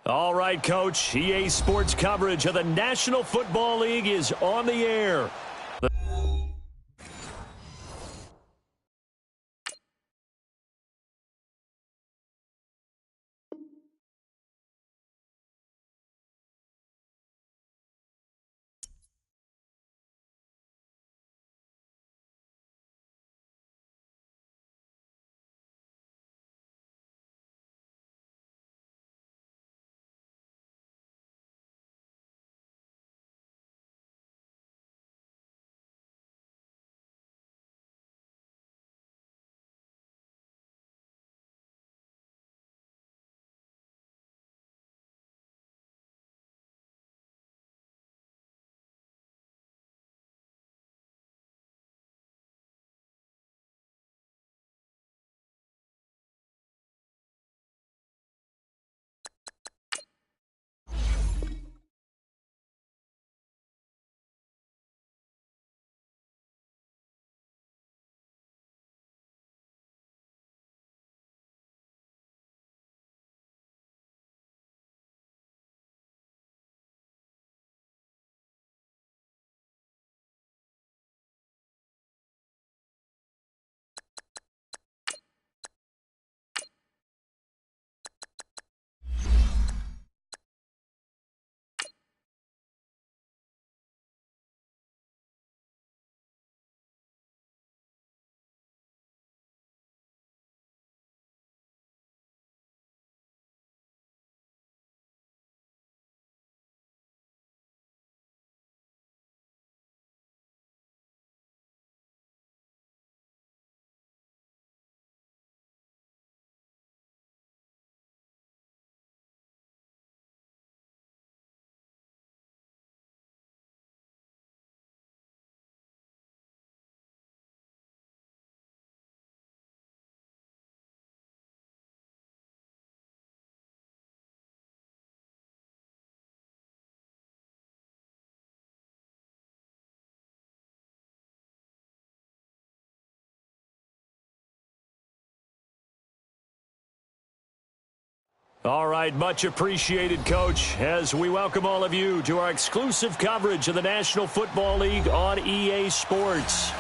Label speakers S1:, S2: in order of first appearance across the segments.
S1: All right, Coach. EA Sports coverage of the National Football League is on the air. All right, much appreciated, Coach, as we welcome all of you to our exclusive coverage of the National Football League on EA Sports.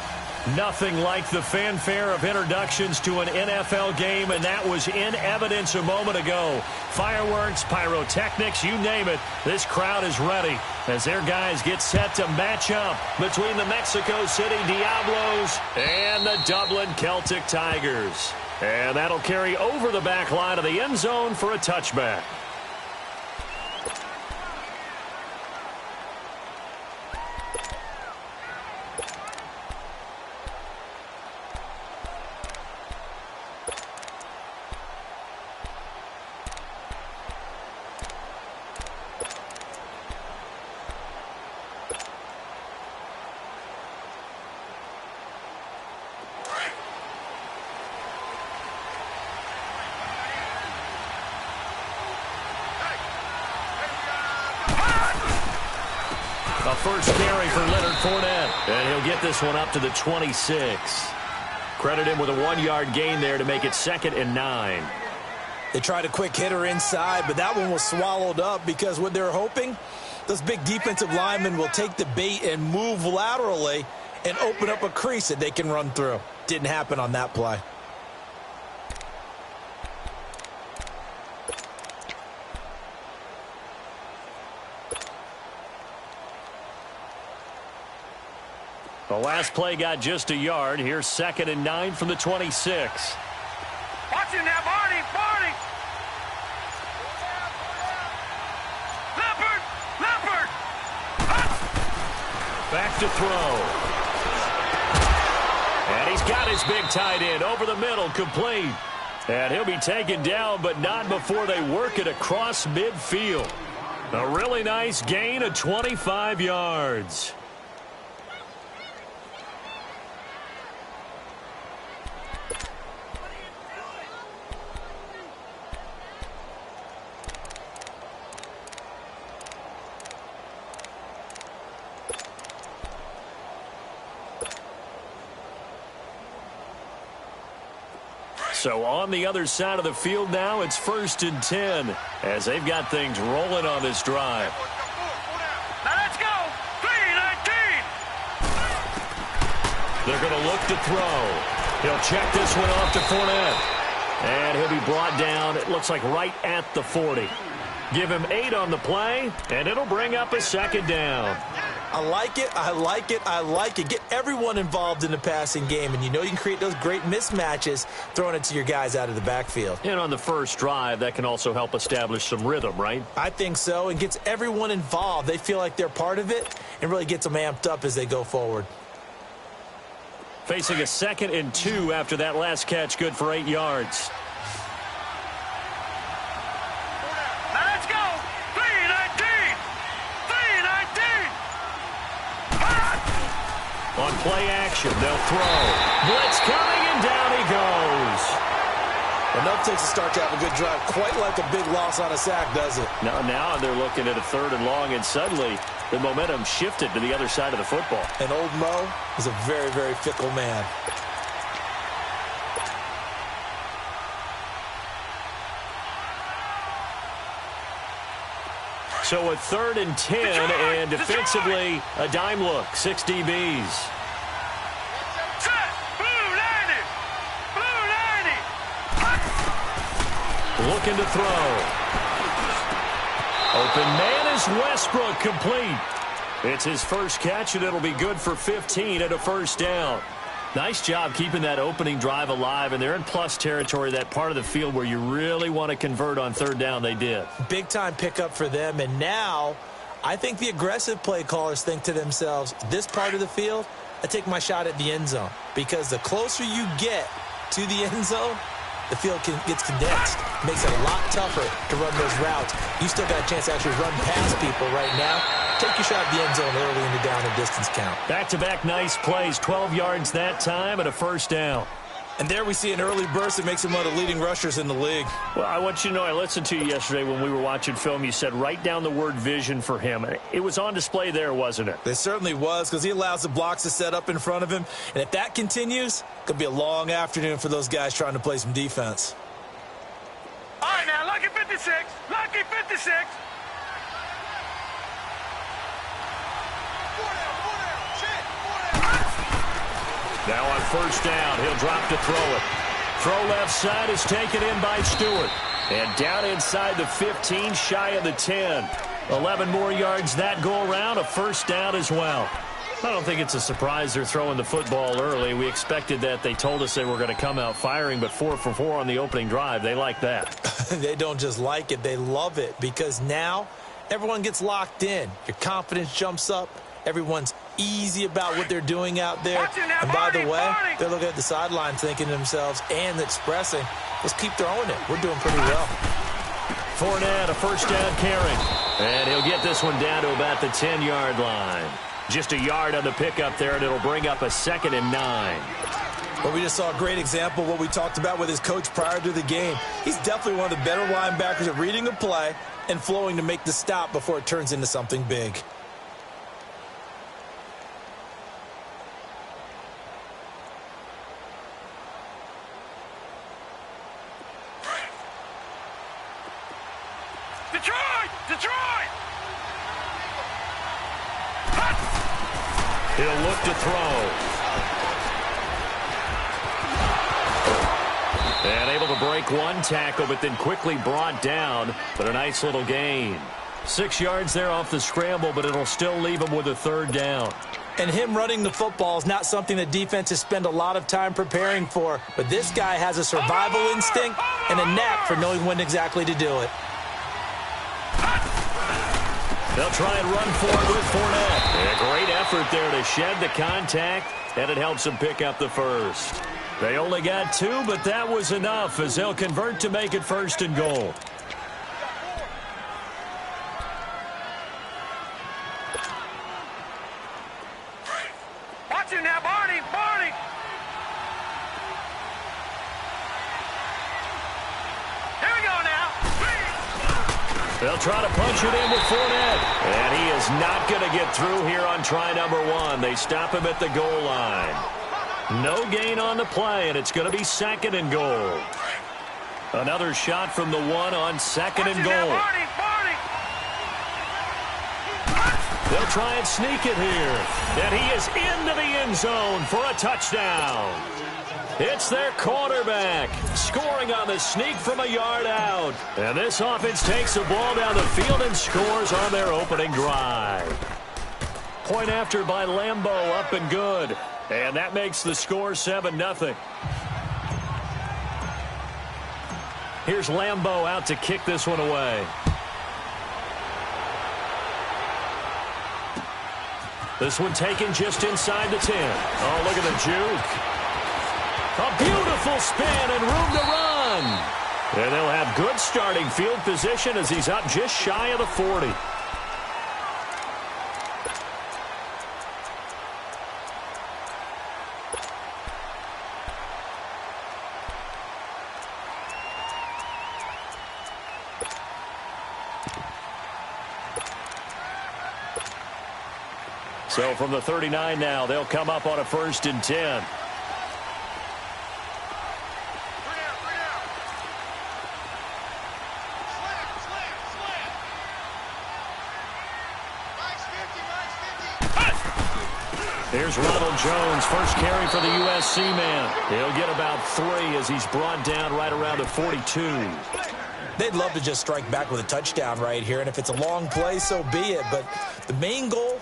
S1: Nothing like the fanfare of introductions to an NFL game, and that was in evidence a moment ago. Fireworks, pyrotechnics, you name it, this crowd is ready as their guys get set to match up between the Mexico City Diablos and the Dublin Celtic Tigers. And that'll carry over the back line of the end zone for a touchback. A first carry for Leonard Fournette, and he'll get this one up to the 26. Credit him with a 1-yard gain there to make it 2nd and 9.
S2: They tried a quick hitter inside, but that one was swallowed up because what they're hoping, those big defensive linemen will take the bait and move laterally and open up a crease that they can run through. Didn't happen on that play.
S1: The last play got just a yard. Here's 2nd and 9 from the 26.
S3: Watch him now, Barney! Leopard!
S1: Back to throw. And he's got his big tight end over the middle, complete. And he'll be taken down, but not before they work it across midfield. A really nice gain of 25 yards. So on the other side of the field now, it's 1st and 10 as they've got things rolling on this drive.
S3: Now let's go. 3-19.
S1: They're going to look to throw. He'll check this one off to Fournette. And he'll be brought down, it looks like right at the 40. Give him 8 on the play, and it'll bring up a 2nd down.
S2: I like it, I like it, I like it. Get everyone involved in the passing game, and you know you can create those great mismatches throwing it to your guys out of the backfield.
S1: And on the first drive, that can also help establish some rhythm, right?
S2: I think so, and gets everyone involved. They feel like they're part of it, and really gets them amped up as they go forward.
S1: Facing a 2nd and 2 after that last catch, good for 8 yards.
S3: Now let's go. 3-19. 3-19.
S1: On play action, they'll throw. Blitz coming, and down he goes.
S2: Enough takes to start to have a good drive. Quite like a big loss on a sack, does it?
S1: Now they're looking at a 3rd and long, and suddenly the momentum shifted to the other side of the football.
S2: And old Mo is a very, very fickle man.
S1: So a 3rd and 10, and defensively a dime look. 6 DBs.
S3: Set. Blue 90. Blue 90.
S1: Looking to throw. Open man is Westbrook, complete. It's his first catch, and it'll be good for 15 and a 1st down. Nice job keeping that opening drive alive, and they're in plus territory, that part of the field where you really want to convert on 3rd down. They did.
S2: Big-time pickup for them, and now I think the aggressive play callers think to themselves, this part of the field, I take my shot at the end zone, because the closer you get to the end zone, the field gets condensed. Makes it a lot tougher to run those routes. You still got a chance to actually run past people right now. Take your shot at the end zone early in the down and distance count.
S1: Back-to-back nice plays, 12 yards that time and a 1st down.
S2: And there we see an early burst that makes him one of the leading rushers in the league.
S1: Well, I want you to know, I listened to you yesterday when we were watching film. You said write down the word vision for him. It was on display there, wasn't it?
S2: It certainly was, because he allows the blocks to set up in front of him. And if that continues, it could be a long afternoon for those guys trying to play some defense.
S3: All right, now, lucky 56. Lucky 56.
S1: Now on 1st down, he'll drop to throw it. Throw left side is taken in by Stewart. And down inside the 15, shy of the 10. 11 more yards that go around, a 1st down as well. I don't think it's a surprise they're throwing the football early. We expected that. They told us they were going to come out firing, but 4 for 4 on the opening drive. They like that.
S2: They don't just like it, they love it, because now everyone gets locked in. Your confidence jumps up. Everyone's easy about what they're doing out there. And by the way, they're looking at the sidelines thinking to themselves and expressing, let's keep throwing it. We're doing pretty well.
S1: Fournette, a 1st down carry. And he'll get this one down to about the 10-yard line. Just a yard on the pickup there, and it'll bring up a 2nd and 9.
S2: Well, we just saw a great example of what we talked about with his coach prior to the game. He's definitely one of the better linebackers at reading a play and flowing to make the stop before it turns into something big.
S3: Detroit!
S1: He'll look to throw. And able to break one tackle, but then quickly brought down. But a nice little gain. 6 yards there off the scramble, but it'll still leave him with a 3rd down.
S2: And him running the football is not something that defenses spend a lot of time preparing for. But this guy has a survival instinct and a knack for knowing when exactly to do it.
S1: They'll try and run for it with Fournette. A great effort there to shed the contact, and it helps them pick up the 1st. They only got 2, but that was enough as they'll convert to make it 1st and goal.
S3: Watch him now, Barney! Barney! Here we go now!
S1: They'll try to punch it in with Fournette. And he is not going to get through here on try number 1. They stop him at the goal line. No gain on the play, and it's going to be 2nd and goal. Another shot from the 1 on 2nd and goal. They'll try and sneak it here. And he is into the end zone for a touchdown. It's their quarterback scoring on the sneak from a yard out. And this offense takes the ball down the field and scores on their opening drive. Point after by Lambeau, up and good. And that makes the score 7-0. Here's Lambeau out to kick this one away. This one taken just inside the 10. Oh, look at the juke. A beautiful spin and room to run. And they'll have good starting field position as he's up just shy of the 40. So from the 39 now, they'll come up on a 1st and 10. Here's Ronald Jones, first carry for the USC man. He'll get about 3 as he's brought down right around the 42.
S2: They'd love to just strike back with a touchdown right here, and if it's a long play, so be it. But the main goal,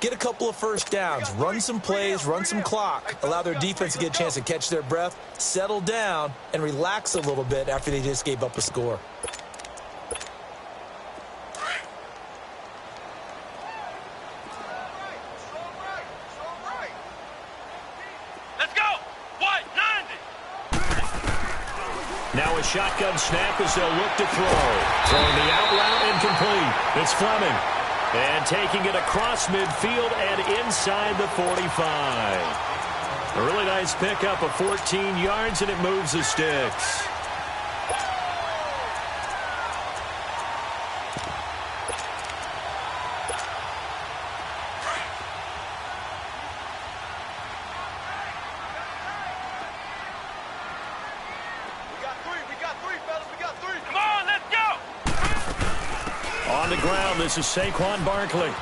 S2: get a couple of first downs, run some plays, run some clock, allow their defense to get a chance to catch their breath, settle down, and relax a little bit after they just gave up a score.
S3: Let's go! What? 90!
S1: Now a shotgun snap as they'll look to throw. Throwing the out route incomplete. It's Fleming. And taking it across midfield and inside the 45. A really nice pickup of 14 yards, and it moves the sticks. This is Saquon Barkley. And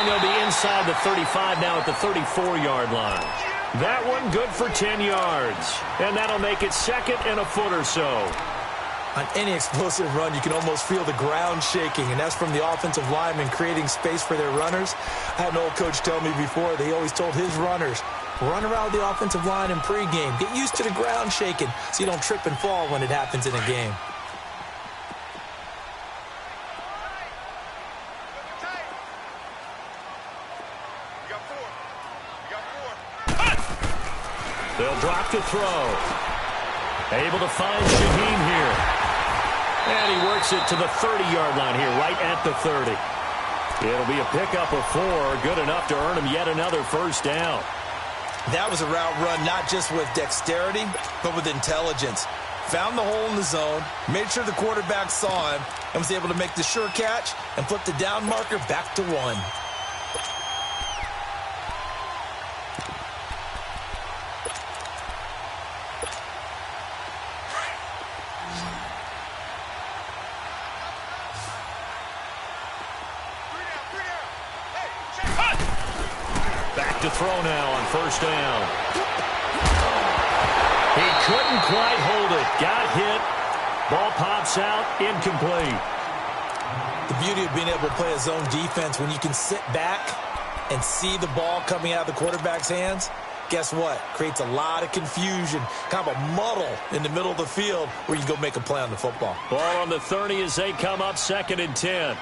S1: they'll be inside the 35 now at the 34-yard line. That one good for 10 yards. And that'll make it 2nd and a foot or so.
S2: On any explosive run, you can almost feel the ground shaking, and that's from the offensive linemen creating space for their runners. I had an old coach tell me before, they always told his runners, run around the offensive line in pregame. Get used to the ground shaking so you don't trip and fall when it happens in a game.
S1: They'll drop to throw. Able to find Shaheen here. And he works it to the 30-yard line here, right at the 30. It'll be a pickup of 4, good enough to earn him yet another first down.
S2: That was a route run not just with dexterity, but with intelligence. Found the hole in the zone, made sure the quarterback saw him, and was able to make the sure catch and flip the down marker back to 1.
S1: To throw now on first down. He couldn't quite hold it. Got hit. Ball pops out. Incomplete.
S2: The beauty of being able to play a zone defense, when you can sit back and see the ball coming out of the quarterback's hands, guess what? Creates a lot of confusion, kind of a muddle in the middle of the field where you go make a play on the football.
S1: Ball on the 30 as they come up 2nd and 10.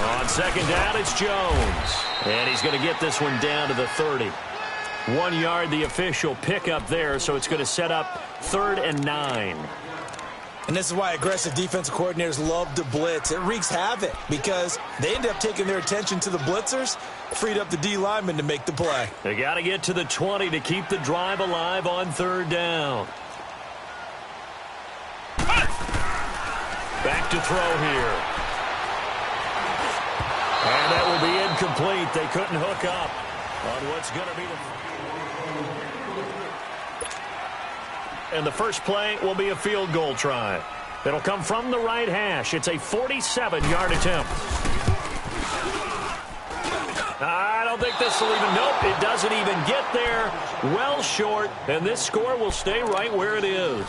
S1: On 2nd down, it's Jones. And he's going to get this one down to the 30. 1 yard, the official pickup there, so it's going to set up 3rd and 9.
S2: And this is why aggressive defensive coordinators love to blitz. It wreaks havoc because they end up taking their attention to the blitzers, freed up the D lineman to make the play.
S1: They got to get to the 20 to keep the drive alive on 3rd down. Back to throw here. And that will be incomplete. They couldn't hook up on what's going to be and the first play will be a field goal try. It'll come from the right hash. It's a 47-yard attempt. I don't think this will even, nope, it doesn't even get there. Well short, and this score will stay right where it is.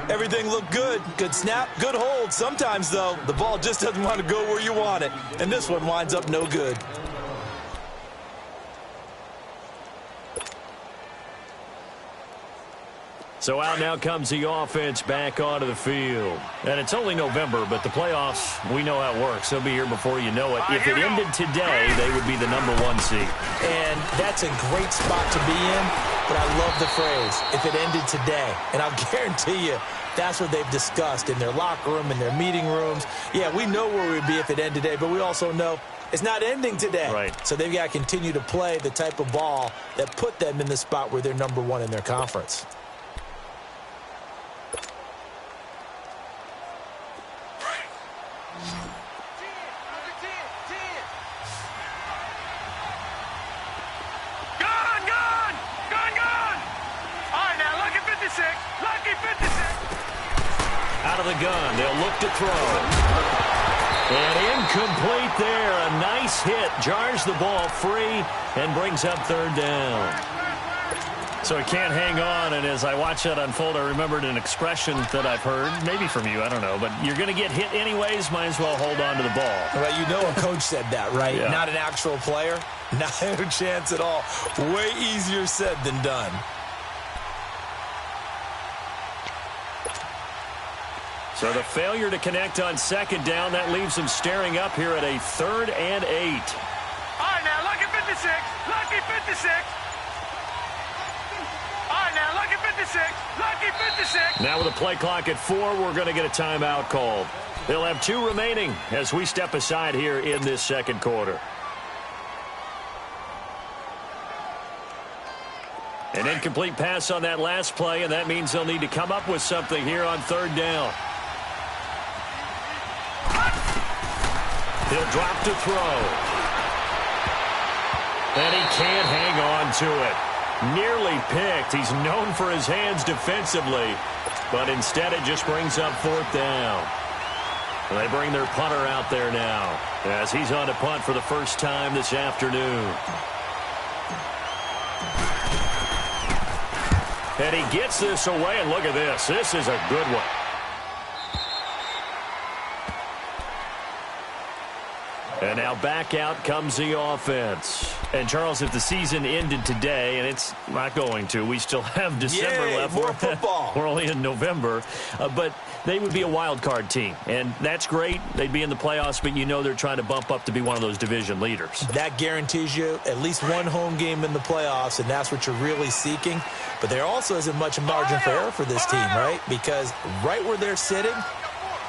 S2: Everything looked good. Good snap, good hold. Sometimes, though, the ball just doesn't want to go where you want it, and this one winds up no good.
S1: So out now comes the offense back onto the field. And it's only November, but the playoffs, we know how it works. They'll be here before you know it. If it ended today, they would be the #1 seed.
S2: And that's a great spot to be in, but I love the phrase, if it ended today. And I'll guarantee you, that's what they've discussed in their locker room, in their meeting rooms. Yeah, we know where we'd be if it ended today, but we also know it's not ending today.
S1: Right.
S2: So they've got to continue to play the type of ball that put them in the spot where they're #1 in their conference.
S1: Out of the gun, they'll look to throw. And incomplete there. A nice hit. Jars the ball free and brings up third down. So he can't hang on, and as I watch that unfold, I remembered an expression that I've heard, maybe from you, I don't know, but you're going to get hit anyways, might as well hold on to the ball.
S2: Well, you know a coach said that, right?
S1: Yeah. Not
S2: an actual player. Not a chance at all. Way easier said than done.
S1: So the failure to connect on second down, that leaves them staring up here at a 3rd and 8.
S3: All right, now, lucky 56. Lucky 56. All right, now, lucky 56. Lucky 56.
S1: Now with a play clock at 4, we're going to get a timeout called. They'll have 2 remaining as we step aside here in this second quarter. An incomplete pass on that last play, and that means they'll need to come up with something here on 3rd down. He'll drop to throw. And he can't hang on to it. Nearly picked. He's known for his hands defensively, but instead it just brings up 4th down. And they bring their punter out there now as he's on to punt for the first time this afternoon. And he gets this away, and look at this. This is a good one. And now back out comes the offense. And, Charles, if the season ended today, and it's not going to, we still have December left.
S2: More football.
S1: We're only in November. But they would be a wild card team. And that's great. They'd be in the playoffs, but you know they're trying to bump up to be one of those division leaders. That
S2: guarantees you at least one home game in the playoffs, and that's what you're really seeking. But there also isn't much margin for error for this team, right? Because right where they're sitting,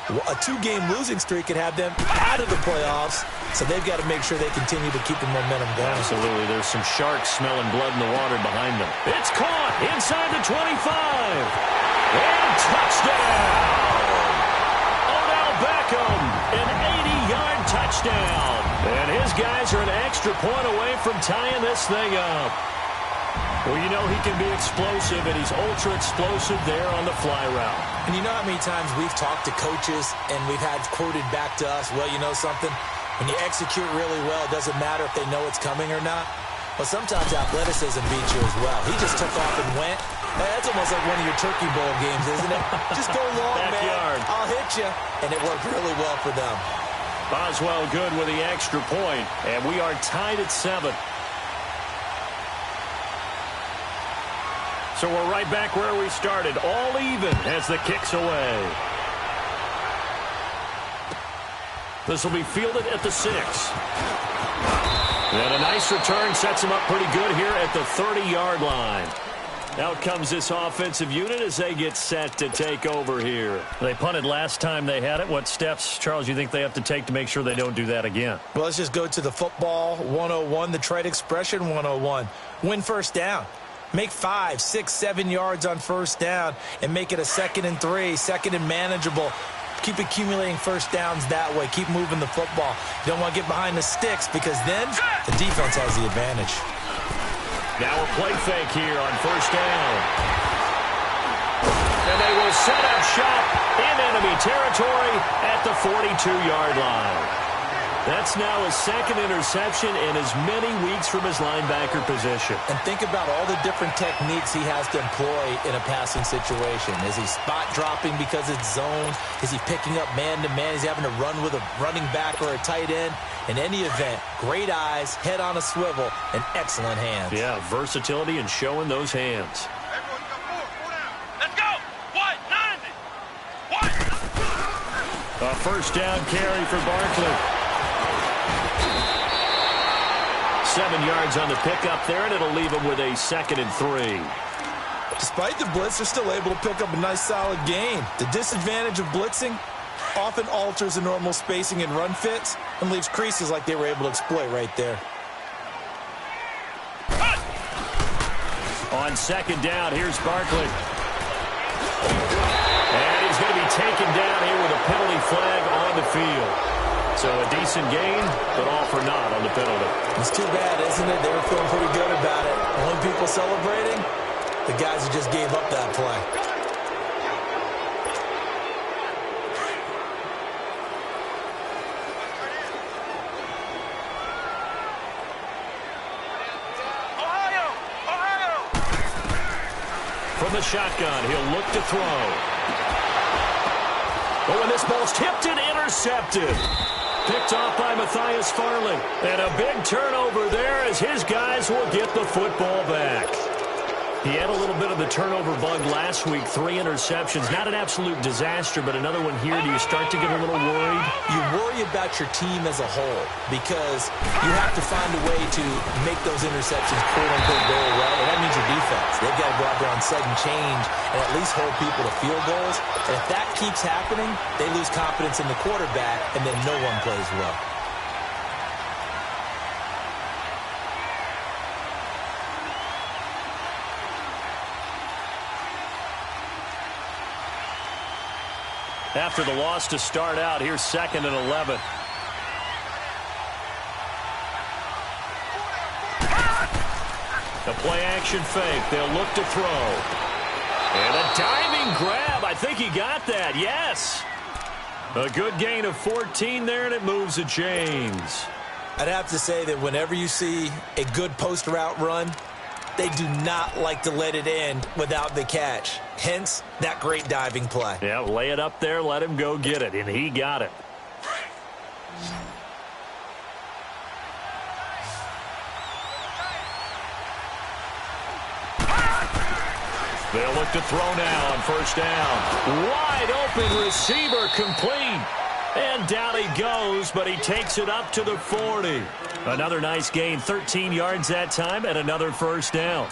S2: a 2-game losing streak could have them out of the playoffs, so they've got to make sure they continue to keep the momentum going.
S1: Absolutely. There's some sharks smelling blood in the water behind them. It's caught inside the 25. And touchdown! Odell Beckham, an 80-yard touchdown. And his guys are an extra point away from tying this thing up. Well, you know he can be explosive, and he's ultra-explosive there on the fly route.
S2: And you know how many times we've talked to coaches, and we've had quoted back to us, well, you know something? When you execute really well, it doesn't matter if they know it's coming or not. Well, sometimes athleticism beats you as well. He just took off and went. That's almost like one of your Turkey Bowl games, isn't it? Just go long,
S1: Backyard.
S2: man. I'll hit you. And it worked really well for them.
S1: Boswell good with the extra point, and we are tied at 7. So we're right back where we started, all even as the kick's away. This will be fielded at the 6. And a nice return sets him up pretty good here at the 30-yard line. Out comes this offensive unit as they get set to take over here. They punted last time they had it. What steps, Charles, you think they have to take to make sure they don't do that again?
S2: Well, let's just go to the football 101, the trade expression 101. Win first down. Make 5, 6, 7 yards on first down and make it a 2nd and 3, 2nd and manageable. Keep accumulating first downs that way. Keep moving the football. You don't want to get behind the sticks because then the defense has the advantage.
S1: Now a play fake here on first down. And they will set up shop in enemy territory at the 42-yard line. That's now his second interception in as many weeks from his linebacker position.
S2: And think about all the different techniques he has to employ in a passing situation. Is he spot dropping because it's zone? Is he picking up man-to-man? Is he having to run with a running back or a tight end? In any event, great eyes, head on a swivel, and excellent hands.
S1: Yeah, versatility and showing those hands.
S3: Let's go. 190. What?
S1: A first down carry for Barkley. 7 yards on the pickup there, and it'll leave him with a 2nd and 3.
S2: Despite the blitz, they're still able to pick up a nice, solid gain. The disadvantage of blitzing often alters the normal spacing and run fits and leaves creases like they were able to exploit right there.
S1: On 2nd down, here's Barkley. And he's going to be taken down here with a penalty flag on the field. So a decent gain, but all for naught on the penalty.
S2: It's too bad, isn't it? They were feeling pretty good about it. Only people celebrating, the guys who just gave up that play.
S3: Ohio!
S1: From the shotgun, he'll look to throw. Oh, and this ball's tipped and intercepted. Picked off by Matthias Farley. And a big turnover there as his guys will get the football back. He had a little bit of the turnover bug last week. 3 interceptions. Not an absolute disaster, but another one here. Do you start to get a little worried?
S2: You worry about your team as a whole because you have to find a way to make those interceptions quote-unquote go away, and that means your defense. They've got to go out there on sudden change and at least hold people to field goals. And if that keeps happening, they lose confidence in the quarterback, and then no one plays well.
S1: After the loss to start out, here's 2nd and 11. A play-action fake. They'll look to throw. And a diving grab. I think he got that. Yes. A good gain of 14 there, and it moves the chains.
S2: I'd have to say that whenever you see a good post route run, they do not like to let it end without the catch. Hence, that great diving play.
S1: Yeah, lay it up there, let him go get it, and he got it. They'll look to throw now on first down. Wide open receiver complete. And down he goes, but he takes it up to the 40. Another nice gain, 13 yards that time, and another first down.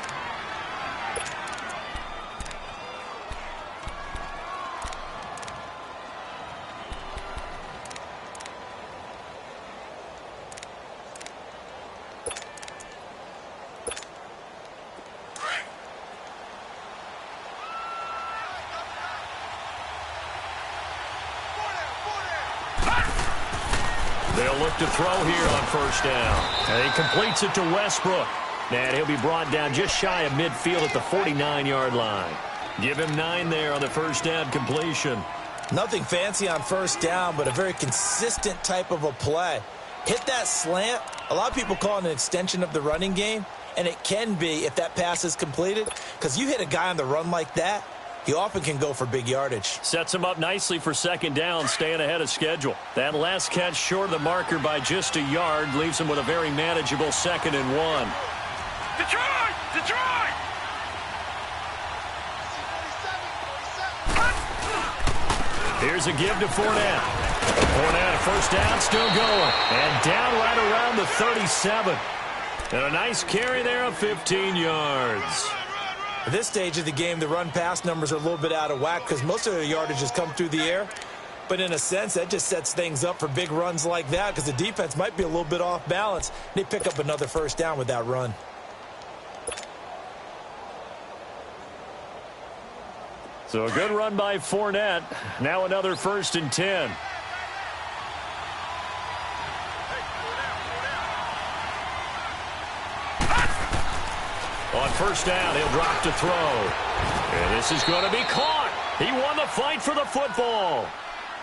S1: They'll look to throw here on first down. And he completes it to Westbrook. And he'll be brought down just shy of midfield at the 49-yard line. Give him 9 there on the first down completion.
S2: Nothing fancy on first down, but a very consistent type of a play. Hit that slant. A lot of people call it an extension of the running game, and it can be if that pass is completed, because you hit a guy on the run like that, he often can go for big yardage.
S1: Sets him up nicely for second down, staying ahead of schedule. That last catch short of the marker by just a yard leaves him with a very manageable 2nd and 1.
S3: Detroit! Detroit!
S1: Here's a give to Fournette. Fournette, first down, still going. And down right around the 37. And a nice carry there of 15 yards.
S2: At this stage of the game, the run-pass numbers are a little bit out of whack because most of their yardage has come through the air. But in a sense, that just sets things up for big runs like that because the defense might be a little bit off balance. They pick up another first down with that run.
S1: So a good run by Fournette. Now another 1st and 10. On 1st down, he'll drop to throw. And this is going to be caught. He won the fight for the football.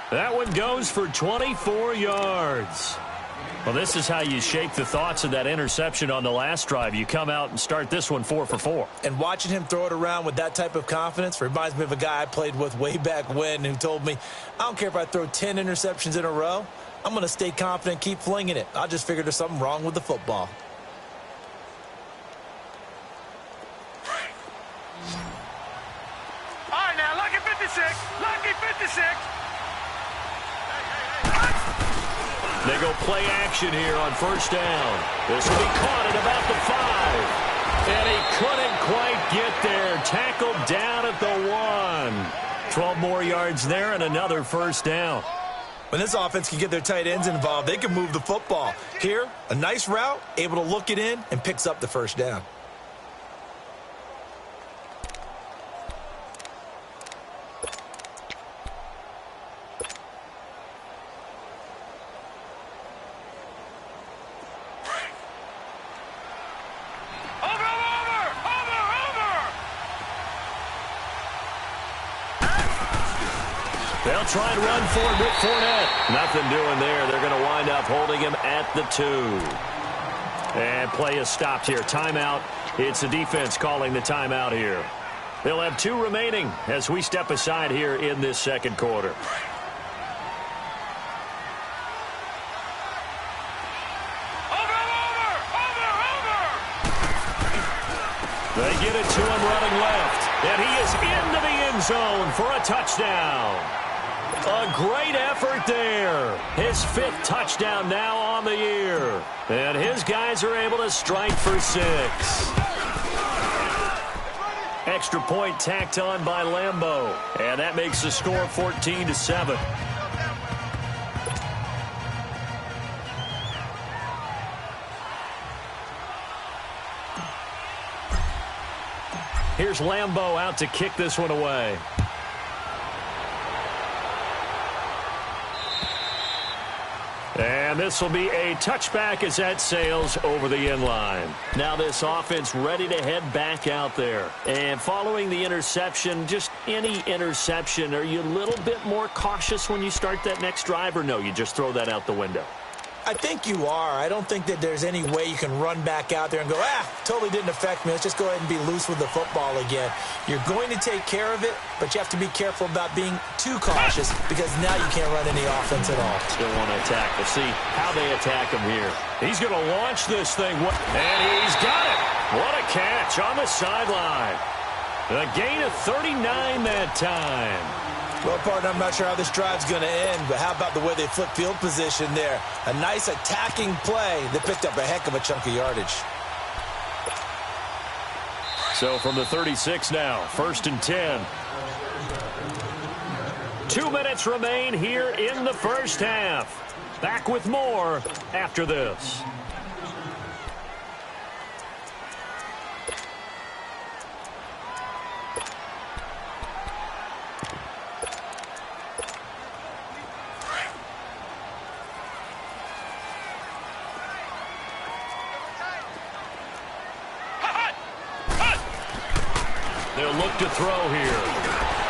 S1: That one goes for 24 yards. Well, this is how you shake the thoughts of that interception on the last drive. You come out and start this one 4 for 4.
S2: And watching him throw it around with that type of confidence reminds me of a guy I played with way back when who told me, I don't care if I throw 10 interceptions in a row. I'm going to stay confident, keep flinging it. I just figured there's something wrong with the football.
S3: All right, now, lucky 56. Lucky 56.
S1: They go play action here on 1st down. This will be caught at about the 5. And he couldn't quite get there. Tackled down at the 1. 12 more yards there and another 1st down.
S2: When this offense can get their tight ends involved, they can move the football. Here, a nice route, able to look it in, and picks up the 1st down.
S1: They'll try and run for it with Fournette. Nothing doing there. They're going to wind up holding him at the 2. And play is stopped here. Timeout. It's the defense calling the timeout here. They'll have 2 remaining as we step aside here in this 2nd quarter. They get it to him running left. And he is into the end zone for a touchdown. A great effort there. His 5th touchdown now on the year. And his guys are able to strike for 6. Extra point tacked on by Lambeau. And that makes the score 14-7. Here's Lambeau out to kick this one away. And this will be a touchback as that sails over the end line. Now this offense ready to head back out there. And following the interception, just any interception, are you a little bit more cautious when you start that next drive, or no, you just throw that out the window?
S2: I think you are. I don't think that there's any way you can run back out there and go, totally didn't affect me. Let's just go ahead and be loose with the football again. You're going to take care of it, but you have to be careful about being too cautious because now you can't run any offense at all.
S1: Still want to attack. We'll see how they attack him here. He's going to launch this thing. And he's got it. What a catch on the sideline. A gain of 39 that time.
S2: Well, partner, I'm not sure how this drive's going to end, but how about the way they flip field position there? A nice attacking play that picked up a heck of a chunk of yardage.
S1: So from the 36 now, 1st and 10. 2 minutes remain here in the 1st half. Back with more after this. They'll look to throw here.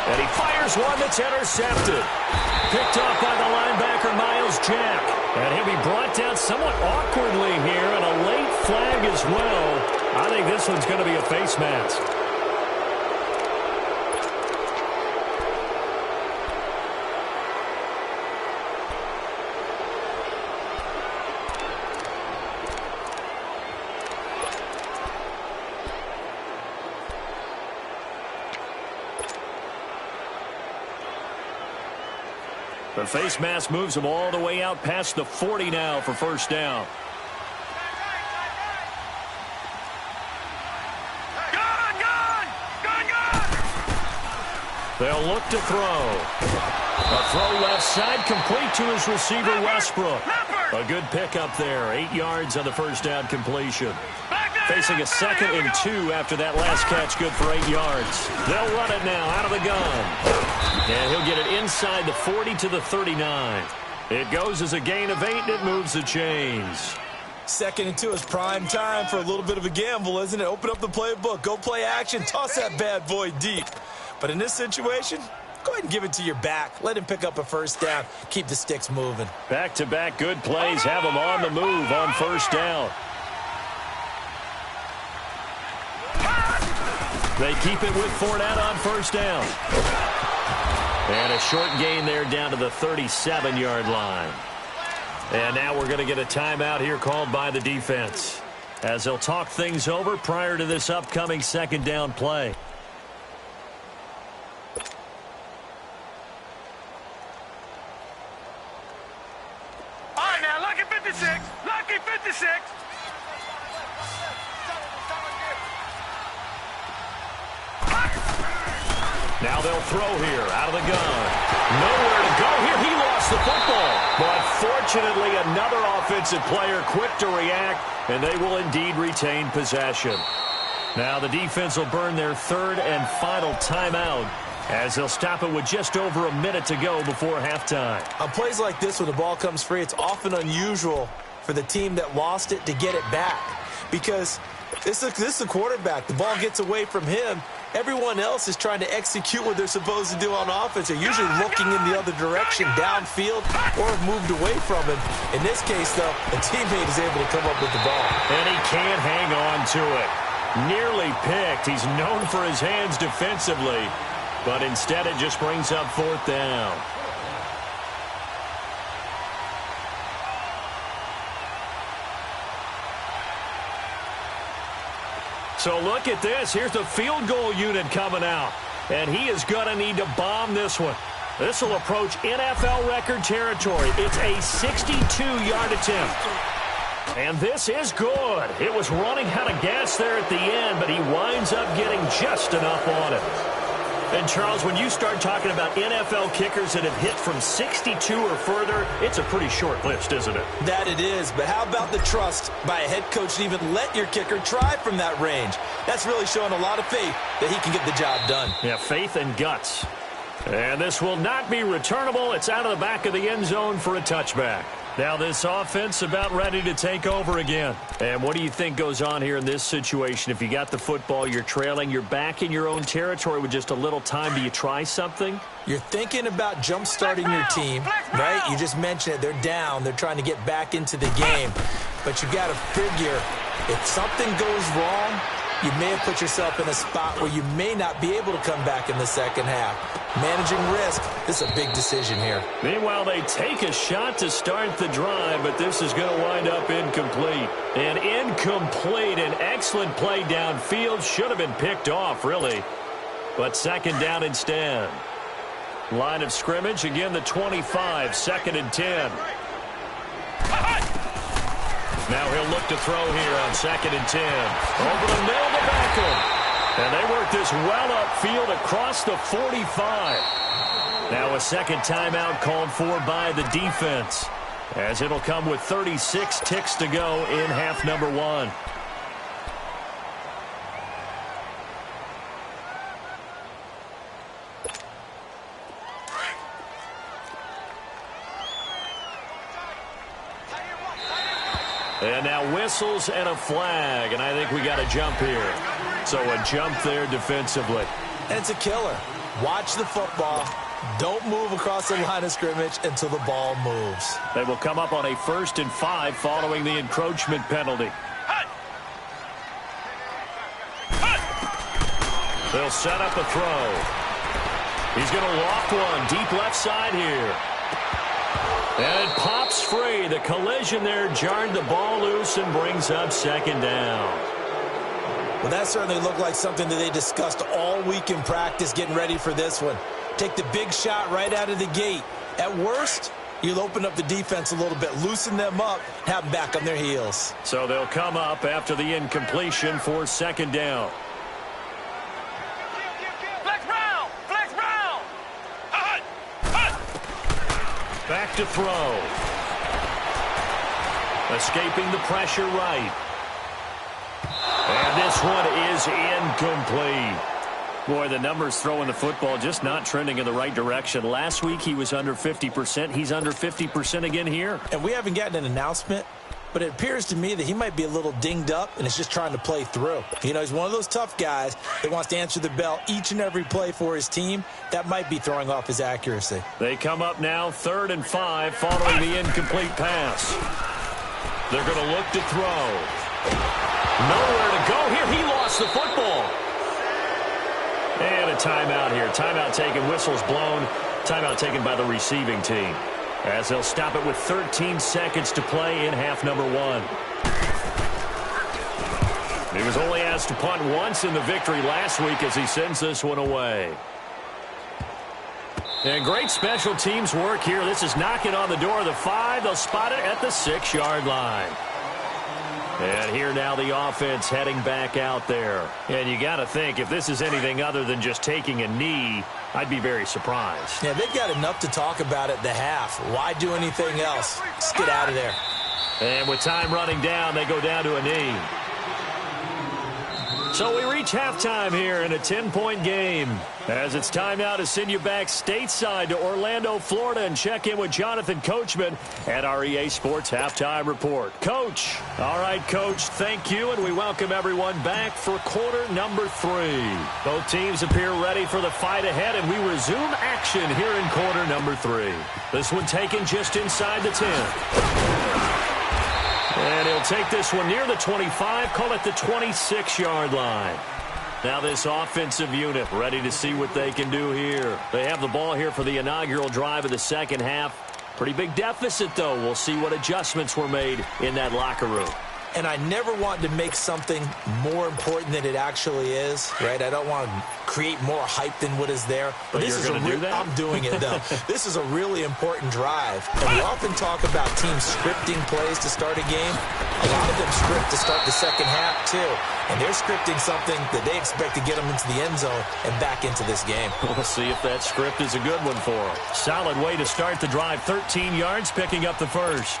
S1: And he fires one that's intercepted. Picked off by the linebacker, Miles Jack. And he'll be brought down somewhat awkwardly here, and a late flag as well. I think this one's going to be a face mask. The face mask moves him all the way out past the 40 now for 1st down. They'll look to throw. A throw left side complete to his receiver, Westbrook. A good pickup there. 8 yards on the 1st down completion.
S3: Back
S1: Facing a 2nd and 2 after that last catch, good for 8 yards. They'll run it now out of the gun. And he'll get it inside the 40 to the 39. It goes as a gain of 8, and it moves the chains.
S2: 2nd and 2 is prime time for a little bit of a gamble, isn't it? Open up the playbook, go play action, toss that bad boy deep. But in this situation, go ahead and give it to your back. Let him pick up a first down. Keep the sticks moving.
S1: Back-to-back good plays have him on the move on first down. They keep it with Fournette on first down. And a short gain there down to the 37-yard line. And now we're going to get a timeout here called by the defense, as they'll talk things over prior to this upcoming 2nd down play.
S3: All right, now, lucky 56. Lucky 56.
S1: Now they'll throw here out of the gun. Nowhere to go here. He lost the football. But fortunately, another offensive player quick to react, and they will indeed retain possession. Now the defense will burn their 3rd and final timeout, as they'll stop it with just over a minute to go before halftime.
S2: On plays like this, when the ball comes free, it's often unusual for the team that lost it to get it back, because this is a quarterback. The ball gets away from him. Everyone else is trying to execute what they're supposed to do on offense. They're usually looking in the other direction, downfield, or have moved away from him. In this case, though, a teammate is able to come up with the ball.
S1: And he can't hang on to it. Nearly picked. He's known for his hands defensively, but instead it just brings up 4th down. So look at this. Here's the field goal unit coming out. And he is going to need to bomb this one. This will approach NFL record territory. It's a 62-yard attempt. And this is good. It was running out of gas there at the end, but he winds up getting just enough on it. And, Charles, when you start talking about NFL kickers that have hit from 62 or further, it's a pretty short list, isn't it?
S2: That it is, but how about the trust by a head coach to even let your kicker try from that range? That's really showing a lot of faith that he can get the job done.
S1: Yeah, faith and guts. And this will not be returnable. It's out of the back of the end zone for a touchback. Now this offense about ready to take over again. And what do you think goes on here in this situation? If you got the football, you're trailing, you're back in your own territory with just a little time. Do you try something?
S2: You're thinking about jump-starting your team, right? You just mentioned it. They're down. They're trying to get back into the game. But you got to figure, if something goes wrong, you may have put yourself in a spot where you may not be able to come back in the second half. Managing risk, this is a big decision here.
S1: Meanwhile, they take a shot to start the drive, but this is going to wind up incomplete. And incomplete, an excellent play downfield. Should have been picked off, really. But 2nd down instead. Line of scrimmage, again the 25, 2nd and 10. Now he'll look to throw here on 2nd and 10. Over the middle to Beckham. And they work this well upfield across the 45. Now a 2nd timeout called for by the defense, as it'll come with 36 ticks to go in half number 1. And now whistles and a flag, and I think we got a jump here. So a jump there defensively.
S2: And it's a killer. Watch the football. Don't move across the line of scrimmage until the ball moves.
S1: They will come up on a 1st and 5 following the encroachment penalty. They'll set up a throw. He's going to loft one deep left side here. And it pops free. The collision there jarred the ball loose and brings up 2nd down.
S2: Well, that certainly looked like something that they discussed all week in practice getting ready for this one. Take the big shot right out of the gate. At worst, you'll open up the defense a little bit, loosen them up, have them back on their heels.
S1: So they'll come up after the incompletion for 2nd down. Back to throw. Escaping the pressure right. And this one is incomplete. Boy, the numbers throwing the football just not trending in the right direction. Last week he was under 50%. He's under 50% again here.
S2: And we haven't gotten an announcement, but it appears to me that he might be a little dinged up and is just trying to play through. You know, he's one of those tough guys that wants to answer the bell each and every play for his team. That might be throwing off his accuracy.
S1: They come up now 3rd and 5 following the incomplete pass. They're going to look to throw. Nowhere to go here. He lost the football. And a timeout here. Timeout taken, whistles blown. Timeout taken by the receiving team, as they'll stop it with 13 seconds to play in half number 1. He was only asked to punt once in the victory last week as he sends this one away. And great special teams work here. This is knocking on the door of the 5. They'll spot it at the 6-yard line. And here now the offense heading back out there. And you got to think, if this is anything other than just taking a knee, I'd be very surprised.
S2: Yeah, they've got enough to talk about at the half. Why do anything else? Just get out of there.
S1: And with time running down, they go down to a knee. So we reach halftime here in a 10-point game, as it's time now to send you back stateside to Orlando, Florida, and check in with Jonathan Coachman at our EA Sports Halftime Report. Coach. All right, Coach, thank you, and we welcome everyone back for quarter number 3. Both teams appear ready for the fight ahead, and we resume action here in quarter number 3. This one taken just inside the 10. And he'll take this one near the 25, call it the 26-yard line. Now this offensive unit ready to see what they can do here. They have the ball here for the inaugural drive of the second half. Pretty big deficit, though. We'll see what adjustments were made in that locker room.
S2: And I never want to make something more important than it actually is, right? I don't want to create more hype than what is there.
S1: But
S2: this
S1: you're
S2: is
S1: going to do that?
S2: I'm doing it, though. This is a really important drive. And we often talk about teams scripting plays to start a game. A lot of them script to start the second half, too. And they're scripting something that they expect to get them into the end zone and back into this game.
S1: We'll see if that script is a good one for them. Solid way to start the drive. 13 yards, picking up the first.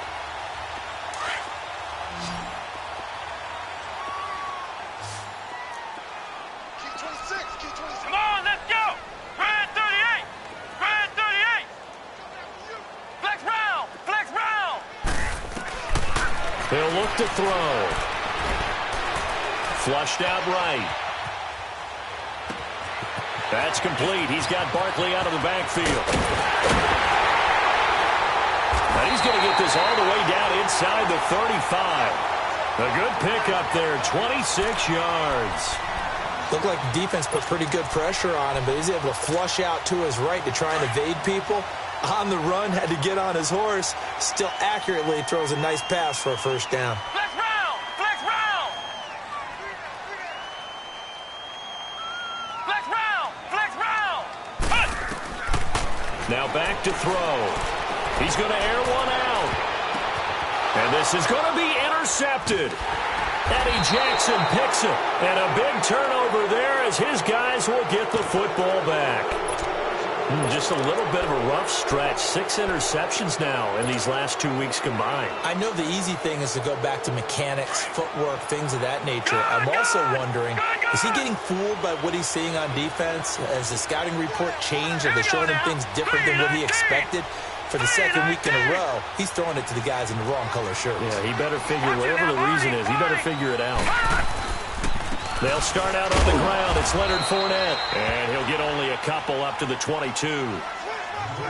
S1: They'll look to throw. Flushed out right. That's complete. He's got Barkley out of the backfield. And he's going to get this all the way down inside the 35. A good pickup there, 26 yards.
S2: Looked like the defense put pretty good pressure on him, but he's able to flush out to his right to try and evade people. On the run, had to get on his horse. Still accurately throws a nice pass for a first down.
S3: Flex round! Flex round! Flex round! Flex round!
S1: Now back to throw. He's going to air one out. And this is going to be intercepted. Eddie Jackson picks it. And a big turnover there as his guys will get the football back. Just a little bit of a rough stretch. 6 interceptions now in these last 2 weeks combined.
S2: I know the easy thing is to go back to mechanics, footwork, things of that nature. I'm also wondering, is he getting fooled by what he's seeing on defense? Has the scouting report changed? Are they showing him things different than what he expected? For the second week in a row, he's throwing it to the guys in the wrong color shirts.
S1: Yeah, he better figure, whatever the reason is, he better figure it out. They'll start out on the ground. It's Leonard Fournette. And he'll get only a couple up to the 22.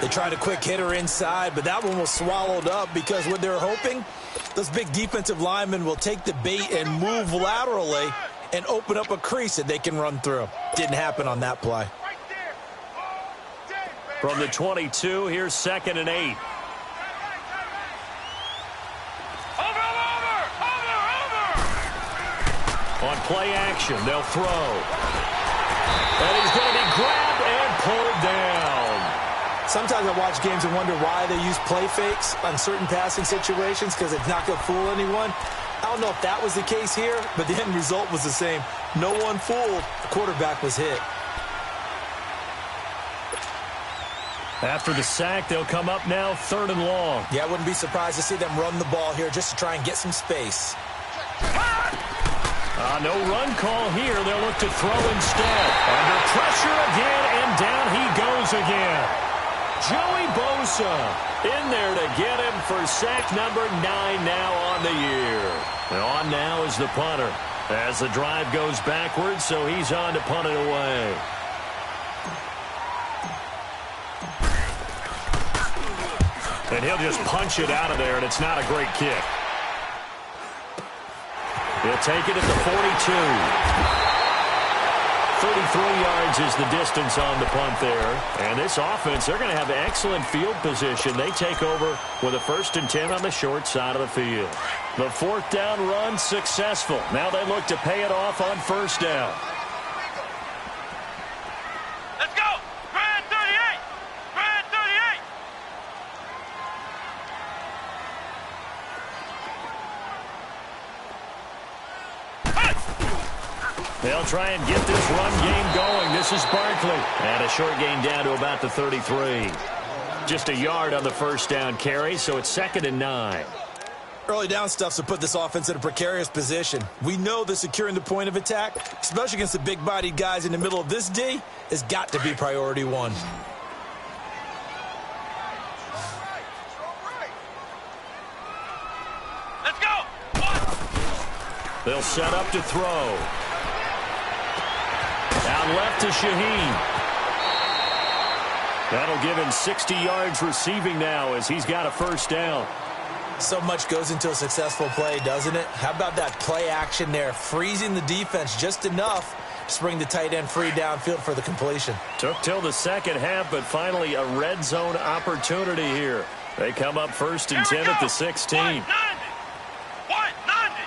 S2: They tried a quick hitter inside, but that one was swallowed up because what they're hoping, those big defensive linemen will take the bait and move laterally and open up a crease that they can run through. Didn't happen on that play.
S1: From the 22, here's 2nd and 8. On play action, they'll throw. And he's going to be grabbed and pulled down.
S2: Sometimes I watch games and wonder why they use play fakes on certain passing situations, because it's not going to fool anyone. I don't know if that was the case here, but the end result was the same. No one fooled. The quarterback was hit.
S1: After the sack, they'll come up now 3rd and long.
S2: Yeah, I wouldn't be surprised to see them run the ball here just to try and get some space.
S1: No run call here. They'll look to throw instead. Under pressure again, and down he goes again. Joey Bosa in there to get him for sack number 9 now on the year. And on now is the punter as the drive goes backwards, so he's on to punt it away. And he'll just punch it out of there, and it's not a great kick. He'll take it at the 42. 33 yards is the distance on the punt there. And this offense, they're going to have excellent field position. They take over with a 1st and 10 on the short side of the field. The 4th down run successful. Now they look to pay it off on 1st down.
S3: Let's go! Grand 38! Grand 38!
S1: They'll try and get this run game going. This is Barkley. And a short gain down to about the 33. Just a yard on the 1st down carry, so it's 2nd and 9.
S2: Early down stuffs to put this offense in a precarious position. We know that securing the point of attack, especially against the big-bodied guys in the middle of this D, has got to be priority 1.
S3: Let's go!
S1: They'll set up to throw. Down left to Shaheen. That'll give him 60 yards receiving now as he's got a 1st down.
S2: So much goes into a successful play, doesn't it? How about that play action there, freezing the defense just enough to bring the tight end free downfield for the completion.
S1: Took till the 2nd half, but finally a red zone opportunity here. They come up 1st and 10 at the 16.
S3: 190! 190!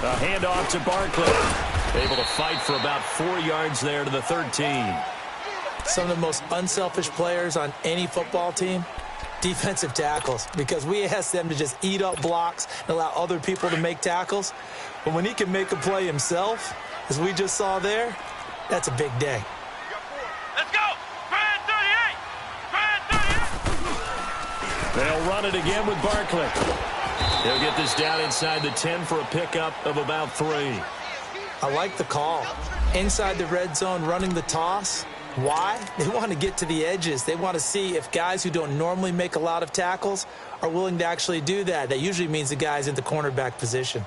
S1: A handoff to Barkley. Able to fight for about 4 yards there to the 13.
S2: Some of the most unselfish players on any football team, defensive tackles, because we ask them to just eat up blocks and allow other people to make tackles. But when he can make a play himself, as we just saw there, that's a big day.
S3: Let's go! Grand 38! Grand 38!
S1: They'll run it again with Barkley. He'll get this down inside the 10 for a pickup of about 3.
S2: I like the call. Inside the red zone, running the toss. Why? They want to get to the edges. They want to see if guys who don't normally make a lot of tackles are willing to actually do that. That usually means the guy's in the cornerback position.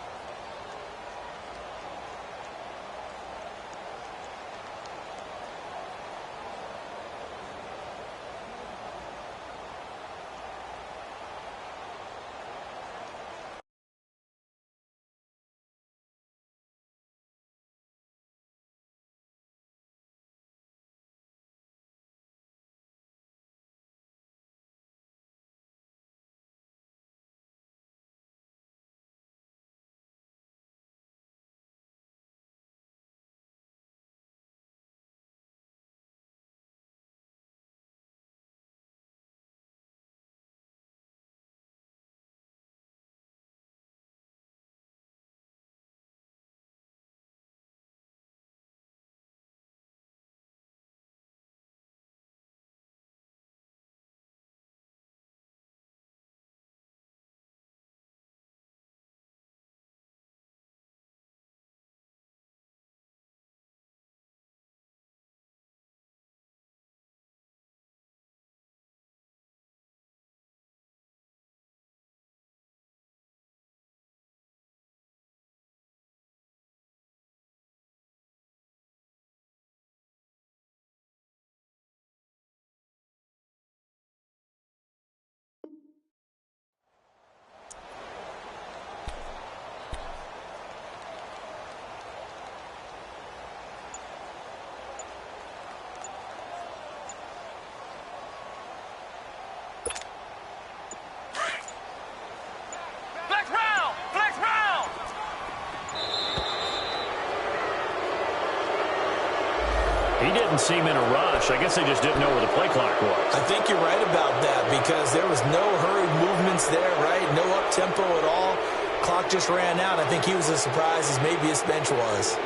S1: He didn't seem in a rush. I guess they just didn't know where the play clock was.
S2: I think you're right about that because there was no hurried movements there, right? No up-tempo at all. Clock just ran out. I think he was as surprised as maybe his bench was.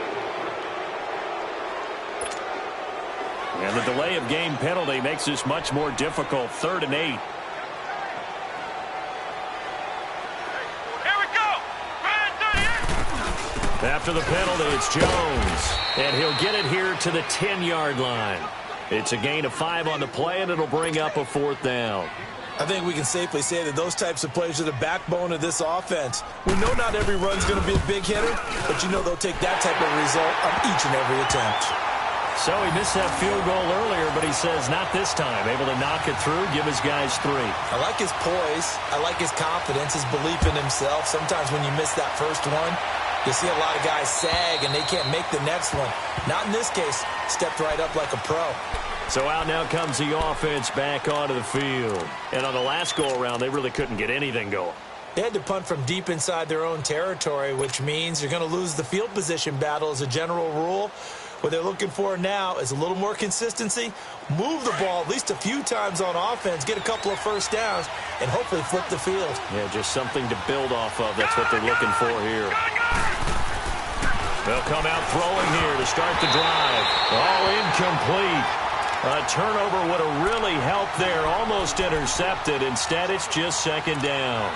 S1: And the delay of game penalty makes this much more difficult. 3rd and 8. After the penalty, it's Jones. And he'll get it here to the 10-yard line. It's a gain of 5 on the play, and it'll bring up a 4th down.
S2: I think we can safely say that those types of plays are the backbone of this offense. We know not every run's going to be a big hitter, but you know they'll take that type of result on each and every attempt.
S1: So he missed that field goal earlier, but he says not this time. Able to knock it through, give his guys 3.
S2: I like his poise. I like his confidence, his belief in himself. Sometimes when you miss that first one, you see a lot of guys sag and they can't make the next one. Not in this case. Stepped right up like a pro.
S1: So out now comes the offense back onto the field. And on the last go-around, they really couldn't get anything going.
S2: They had to punt from deep inside their own territory, which means you're going to lose the field position battle as a general rule. What they're looking for now is a little more consistency, move the ball at least a few times on offense, get a couple of first downs, and hopefully flip the field.
S1: Yeah, just something to build off of. That's what they're looking for here. They'll come out throwing here to start the drive. All incomplete. A turnover would have really helped there. Almost intercepted. Instead, it's just 2nd down.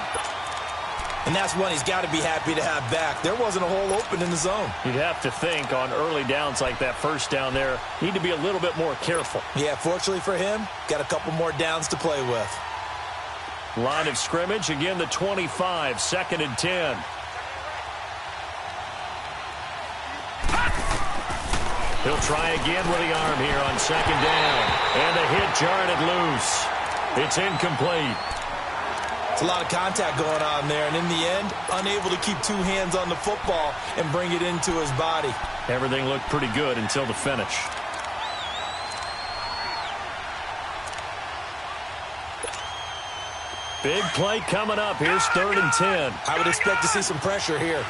S2: And that's one he's got to be happy to have back. There wasn't a hole open in the zone.
S1: You'd have to think on early downs like that first down there, need to be a little bit more careful.
S2: Yeah, fortunately for him, got a couple more downs to play with.
S1: Line of scrimmage, again the 25, 2nd and 10. He'll try again with the arm here on 2nd down. And the hit jarred it loose. It's incomplete.
S2: It's a lot of contact going on there, and in the end, unable to keep 2 hands on the football and bring it into his body.
S1: Everything looked pretty good until the finish. Big play coming up. Here's 3rd and 10.
S2: I would expect to see some pressure here.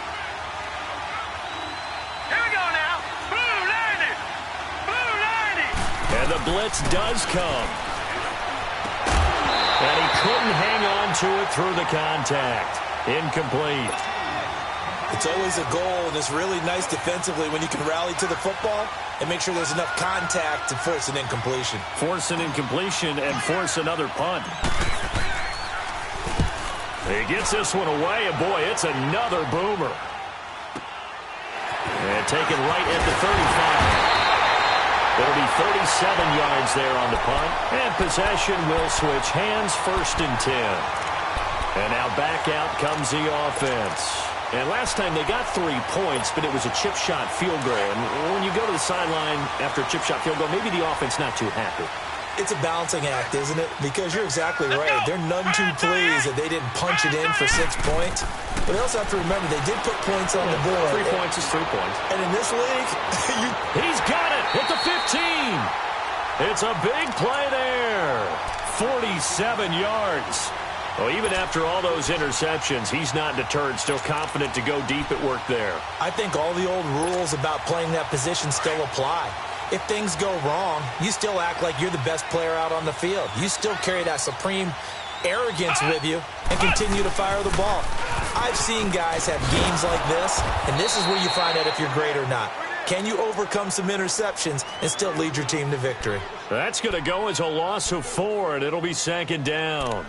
S1: And the blitz does come. And he couldn't hang on to it through the contact. Incomplete.
S2: It's always a goal, and it's really nice defensively when you can rally to the football and make sure there's enough contact to force an incompletion.
S1: Force an incompletion and force another punt. He gets this one away, and boy, it's another boomer. And taken right at the 35. It'll be 37 yards there on the punt. And possession will switch hands, 1st and 10. And now back out comes the offense. And last time they got 3 points, but it was a chip shot field goal. And when you go to the sideline after a chip shot field goal, maybe the offense not too happy.
S2: It's a balancing act, isn't it? Because you're exactly right. They're none too pleased that they didn't punch it in for 6 points. But they also have to remember they did put points on the board.
S1: 3 points is 3 points.
S2: And in this league,
S1: he's got it at the 15. It's a big play there. 47 yards. Well, even after all those interceptions, he's not deterred, still confident to go deep at work there.
S2: I think all the old rules about playing that position still apply. If things go wrong, you still act like you're the best player out on the field. You still carry that supreme arrogance with you and continue to fire the ball. I've seen guys have games like this, and this is where you find out if you're great or not. Can you overcome some interceptions and still lead your team to victory?
S1: That's going to go as a loss of 4, and it'll be 2nd down.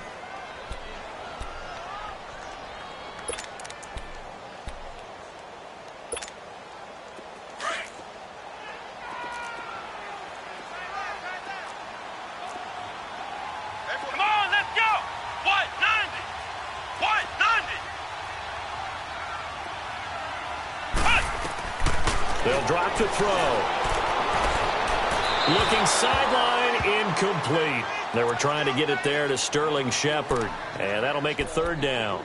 S1: They'll drop to throw. Looking sideline, incomplete. They were trying to get it there to Sterling Shepard, and that'll make it 3rd down.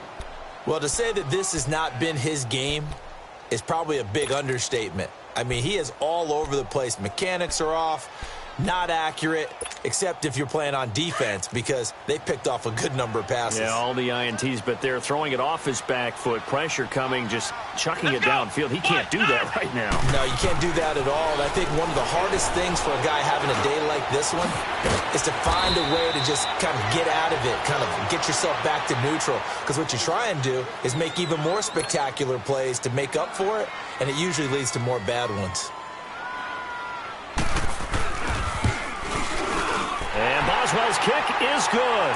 S2: Well, to say that this has not been his game is probably a big understatement. I mean, he is all over the place. Mechanics are off, not accurate, except if you're playing on defense, because they picked off a good number of passes.
S1: Yeah, all the INTs, but they're throwing it off his back foot. Pressure coming, just chucking it downfield. He can't do that right now.
S2: No, you can't do that at all. And I think one of the hardest things for a guy having a day like this one is to find a way to just kind of get out of it, kind of get yourself back to neutral. Because what you try and do is make even more spectacular plays to make up for it, and it usually leads to more bad ones.
S1: And Boswell's kick is good.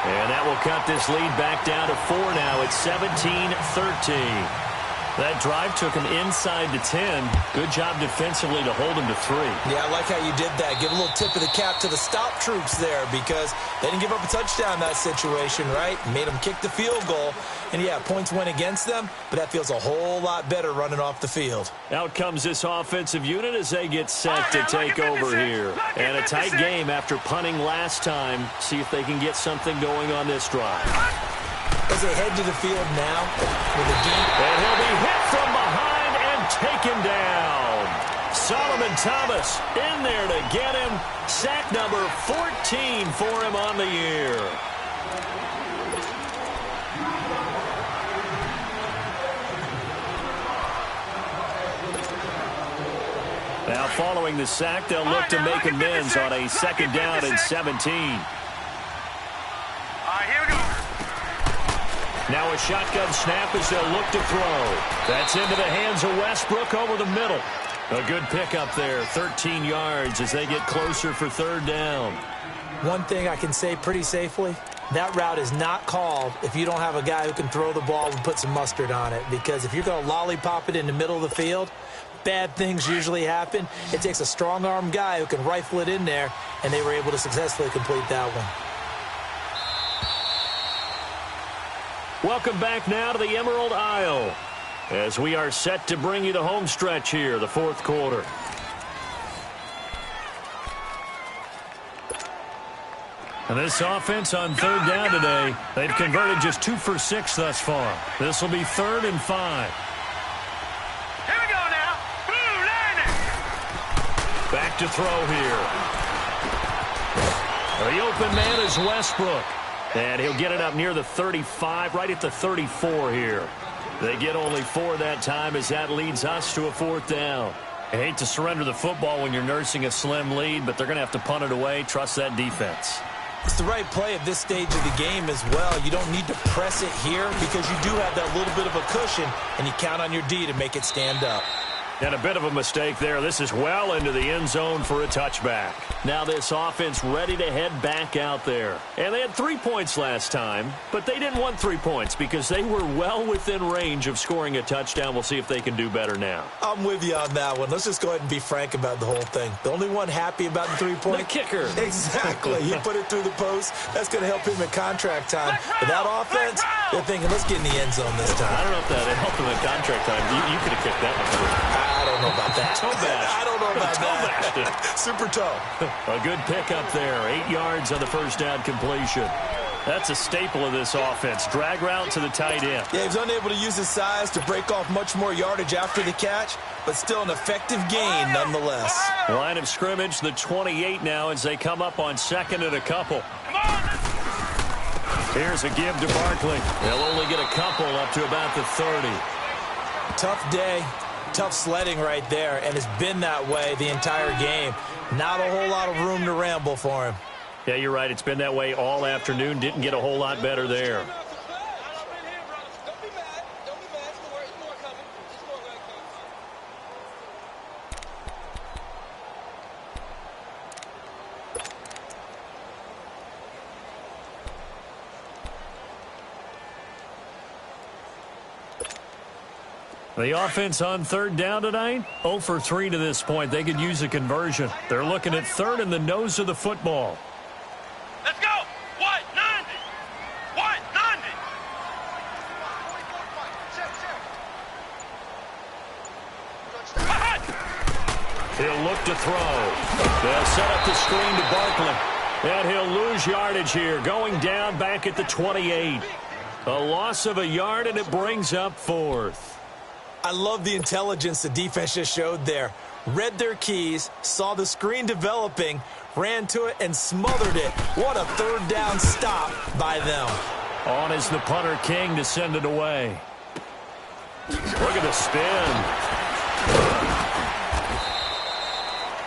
S1: And that will cut this lead back down to 4 now. It's 17-13. That drive took him inside to 10. Good job defensively to hold him to 3.
S2: Yeah, I like how you did that. Give a little tip of the cap to the stop troops there because they didn't give up a touchdown in that situation, right? Made them kick the field goal. And, yeah, points went against them, but that feels a whole lot better running off the field.
S1: Out comes this offensive unit as they get set to take over here. And a tight game after punting last time. See if they can get something going on this drive.
S2: As they head to the field now with a deep.
S1: And he'll be hit from behind and taken down. Solomon Thomas in there to get him. Sack number 14 for him on the year. Now following the sack, they'll look to make amends on a 2nd down and 17.
S3: All right, here we go.
S1: Now a shotgun snap as they'll look to throw. That's into the hands of Westbrook over the middle. A good pickup there, 13 yards as they get closer for 3rd down.
S2: One thing I can say pretty safely, that route is not called if you don't have a guy who can throw the ball and put some mustard on it. Because if you're going to lollipop it in the middle of the field, bad things usually happen. It takes a strong-arm guy who can rifle it in there, and they were able to successfully complete that one.
S1: Welcome back now to the Emerald Isle as we are set to bring you the home stretch here, the 4th quarter. And this offense on 3rd down today, they've converted just 2 for 6 thus far. This will be 3rd and 5.
S3: Here we go now. Blue Lightning.
S1: Back to throw here. The open man is Westbrook. And he'll get it up near the 35, right at the 34 here. They get only 4 that time as that leads us to a 4th down. I hate to surrender the football when you're nursing a slim lead, but they're going to have to punt it away. Trust that defense.
S2: It's the right play at this stage of the game as well. You don't need to press it here because you do have that little bit of a cushion, and you count on your D to make it stand up.
S1: And a bit of a mistake there. This is well into the end zone for a touchback. Now this offense ready to head back out there. And they had 3 points last time, but they didn't want 3 points because they were well within range of scoring a touchdown. We'll see if they can do better now.
S2: I'm with you on that one. Let's just go ahead and be frank about the whole thing. The only one happy about the 3-point?
S1: The kicker.
S2: Exactly. He put it through the post. That's going to help him in contract time. But that offense, they're thinking, let's get in the end zone this time.
S1: I don't know if that helped him in contract time. You could have kicked that one.
S2: I don't know about that.
S1: Toe bash.
S2: I don't know about
S1: toe
S2: that. Super toe.
S1: A good pickup there. 8 yards on the 1st down completion. That's a staple of this offense. Drag route to the tight end.
S2: Yeah, he was unable to use his size to break off much more yardage after the catch, but still an effective gain nonetheless.
S1: Line of scrimmage, the 28 now as they come up on 2nd and a couple. Here's a give to Barkley. They'll only get a couple up to about the 30.
S2: Tough day. Tough sledding right there, and it's been that way the entire game. Not a whole lot of room to ramble for him.
S1: Yeah, you're right. It's been that way all afternoon. Didn't get a whole lot better there. The offense on 3rd down tonight, 0 for 3 to this point. They could use a conversion. They're looking at 3rd in the nose of the football.
S3: Let's go. 190. 190.
S1: He'll look to throw. They'll set up the screen to Barkley. And he'll lose yardage here, going down back at the 28. A loss of a yard, and it brings up 4th.
S2: I love the intelligence the defense just showed there. Read their keys, saw the screen developing, ran to it, and smothered it. What a 3rd down stop by them.
S1: On is the punter King to send it away. Look at the spin.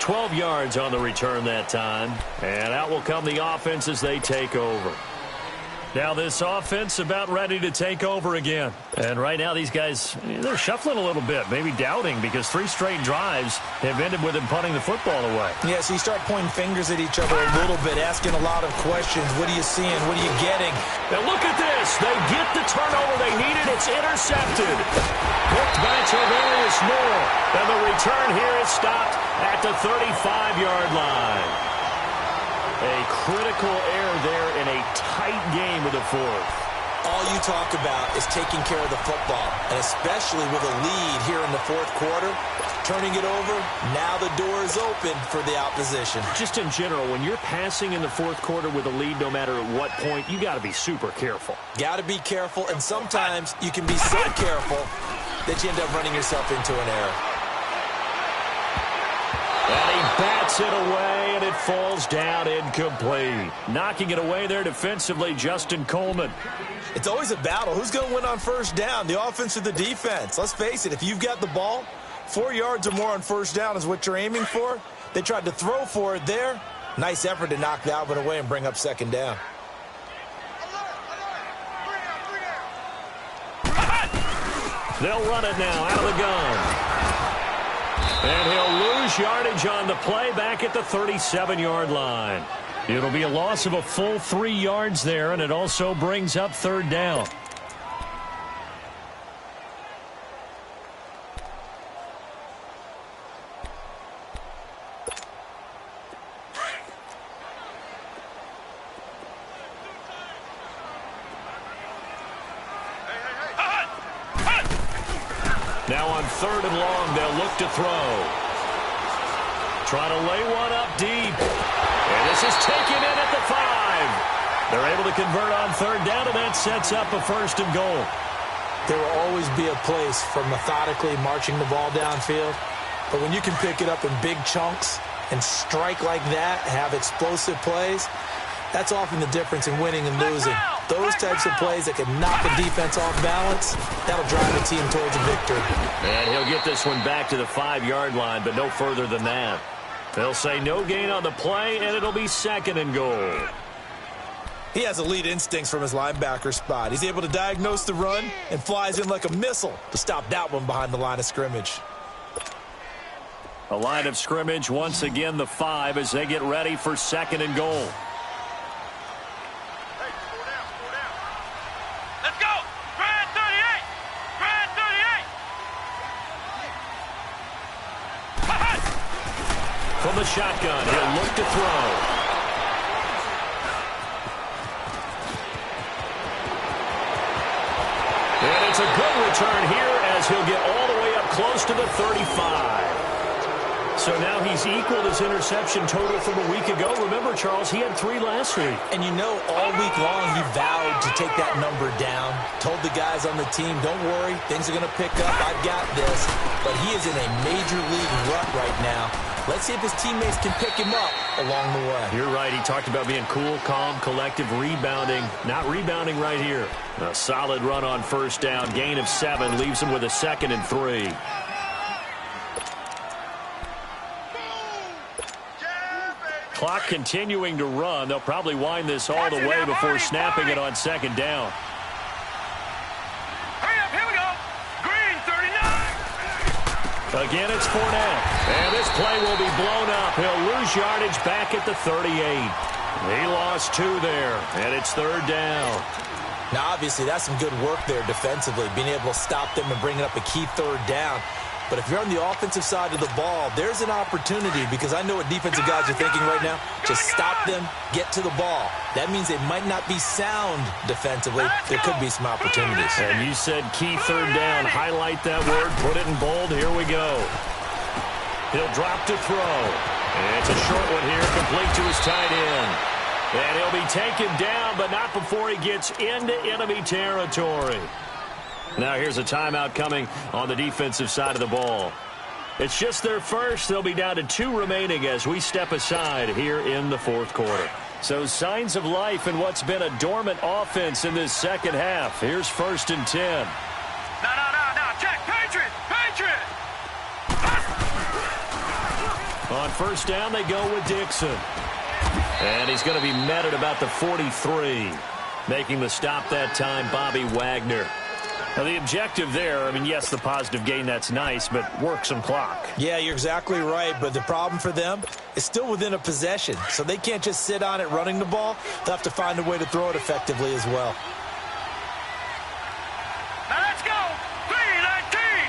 S1: 12 yards on the return that time. And out will come the offense as they take over. Now this offense about ready to take over again. And right now these guys, they're shuffling a little bit, maybe doubting because 3 straight drives have ended with them punting the football away.
S2: Yeah, so you start pointing fingers at each other a little bit, asking a lot of questions. What are you seeing? What are you getting?
S1: Now look at this. They get the turnover they needed. It's intercepted. Hooked by Tavarius Moore. And the return here is stopped at the 35-yard line. A critical error there in a tight game of the fourth.
S2: All you talk about is taking care of the football, and especially with a lead here in the fourth quarter, turning it over, now the door is open for the opposition.
S1: Just in general, when you're passing in the fourth quarter with a lead, no matter at what point, you got to be super careful.
S2: Got to be careful, and sometimes you can be so careful that you end up running yourself into an error.
S1: And he bats it away, and it falls down incomplete. Knocking it away there defensively, Justin Coleman.
S2: It's always a battle. Who's going to win on first down, the offense or the defense? Let's face it, if you've got the ball, 4 yards or more on first down is what you're aiming for. They tried to throw for it there. Nice effort to knock that one away and bring up second down.
S1: They'll run it now out of the gun. And he'll lose yardage on the play back at the 37-yard line. It'll be a loss of a full 3 yards there, and it also brings up third down. Now on third and long, they'll look to throw. Try to lay one up deep. And this is taken in at the 5. They're able to convert on third down, and that sets up a first and goal.
S2: There will always be a place for methodically marching the ball downfield. But when you can pick it up in big chunks and strike like that, have explosive plays, that's often the difference in winning and losing. Those types of plays that can knock a defense off balance, that'll drive a team towards a victory.
S1: And he'll get this one back to the 5-yard line, but no further than that. They'll say no gain on the play, and it'll be second and goal.
S2: He has elite instincts from his linebacker spot. He's able to diagnose the run and flies in like a missile to stop that one behind the line of scrimmage.
S1: A line of scrimmage, once again the 5 as they get ready for second and goal. From the shotgun, he'll look to throw. And it's a good return here as he'll get all the way up close to the 35. So now he's equaled his interception total from a week ago. Remember, Charles, he had 3 last week.
S2: And you know, all week long he vowed to take that number down. Told the guys on the team, don't worry, things are going to pick up. I've got this. But he is in a major league rut right now. Let's see if his teammates can pick him up along the way.
S1: You're right. He talked about being cool, calm, collective, rebounding. Not rebounding right here. A solid run on first down. Gain of 7 leaves him with a 2nd and 3. Clock continuing to run. They'll probably wind this all the way before snapping it on second down.
S3: Hurry up, here we go. Green, 39.
S1: Again, it's Fournette. And this play will be blown up. He'll lose yardage back at the 38. He lost 2 there, and it's third down.
S2: Now, obviously, that's some good work there defensively, being able to stop them and bringing up a key third down. But if you're on the offensive side of the ball, there's an opportunity, because I know what defensive guys are thinking right now. Just stop them, get to the ball. That means they might not be sound defensively. There could be some opportunities.
S1: And you said key third down. Highlight that word. Put it in bold. Here we go. He'll drop to throw. And it's a short one here, complete to his tight end. And he'll be taken down, but not before he gets into enemy territory. Now here's a timeout coming on the defensive side of the ball. It's just their first. They'll be down to 2 remaining as we step aside here in the fourth quarter. So signs of life in what's been a dormant offense in this second half. Here's 1st and 10.
S3: No. Check. Patriot.
S1: On first down, they go with Dixon. And he's going to be met at about the 43. Making the stop that time, Bobby Wagner. Now, the objective there, I mean, yes, the positive gain, that's nice, but work some clock.
S2: Yeah, you're exactly right, but the problem for them is still within a possession, so they can't just sit on it running the ball. They'll have to find a way to throw it effectively as well.
S3: Now let's go. 3:19.